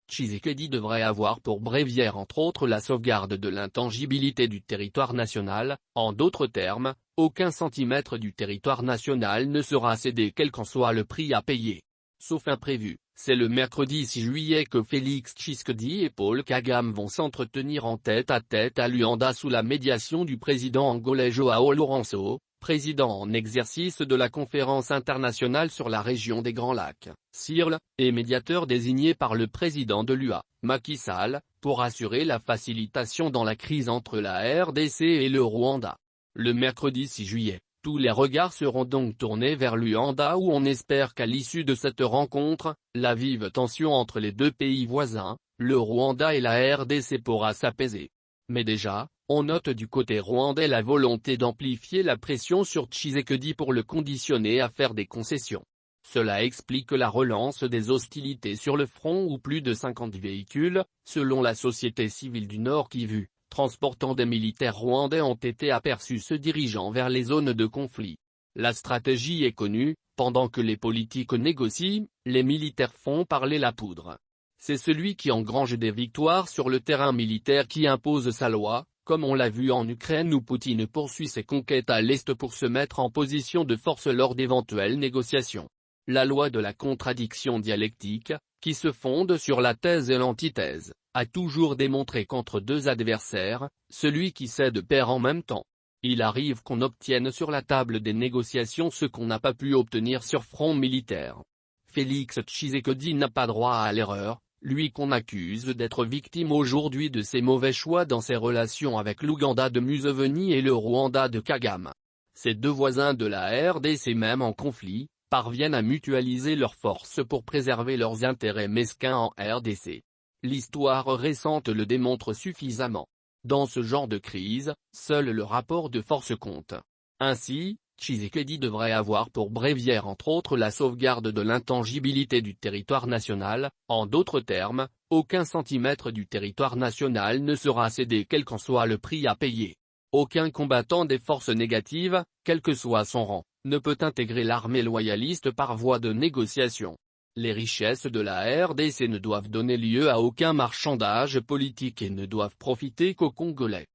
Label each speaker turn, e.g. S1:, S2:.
S1: Tshisekedi devrait avoir pour bréviaire entre autres la sauvegarde de l'intangibilité du territoire national, en d'autres termes, aucun centimètre du territoire national ne sera cédé quel qu'en soit le prix à payer. Sauf imprévu, c'est le mercredi 6 juillet que Félix Tshisekedi et Paul Kagame vont s'entretenir en tête-à-tête à Luanda sous la médiation du président angolais João Lourenço, président en exercice de la Conférence internationale sur la région des Grands Lacs, CIRL, et médiateur désigné par le président de l'UA, Macky Sall, pour assurer la facilitation dans la crise entre la RDC et le Rwanda. Le mercredi 6 juillet, tous les regards seront donc tournés vers Luanda où on espère qu'à l'issue de cette rencontre, la vive tension entre les deux pays voisins, le Rwanda et la RDC pourra s'apaiser. Mais déjà, on note du côté rwandais la volonté d'amplifier la pression sur Tshisekedi pour le conditionner à faire des concessions. Cela explique la relance des hostilités sur le front où plus de 50 véhicules, selon la société civile du Nord Kivu, transportant des militaires rwandais ont été aperçus se dirigeant vers les zones de conflit. La stratégie est connue, pendant que les politiques négocient, les militaires font parler la poudre. C'est celui qui engrange des victoires sur le terrain militaire qui impose sa loi, comme on l'a vu en Ukraine où Poutine poursuit ses conquêtes à l'Est pour se mettre en position de force lors d'éventuelles négociations. La loi de la contradiction dialectique, qui se fonde sur la thèse et l'antithèse, a toujours démontré qu'entre deux adversaires, celui qui cède perd en même temps. Il arrive qu'on obtienne sur la table des négociations ce qu'on n'a pas pu obtenir sur front militaire. Félix Tshisekedi n'a pas droit à l'erreur, lui qu'on accuse d'être victime aujourd'hui de ses mauvais choix dans ses relations avec l'Ouganda de Museveni et le Rwanda de Kagame. Ces deux voisins de la RDC même en conflit, parviennent à mutualiser leurs forces pour préserver leurs intérêts mesquins en RDC. L'histoire récente le démontre suffisamment. Dans ce genre de crise, seul le rapport de force compte. Ainsi, Tshisekedi devrait avoir pour bréviaire entre autres la sauvegarde de l'intangibilité du territoire national, en d'autres termes, aucun centimètre du territoire national ne sera cédé quel qu'en soit le prix à payer. Aucun combattant des forces négatives, quel que soit son rang, ne peut intégrer l'armée loyaliste par voie de négociation. Les richesses de la RDC ne doivent donner lieu à aucun marchandage politique et ne doivent profiter qu'aux Congolais.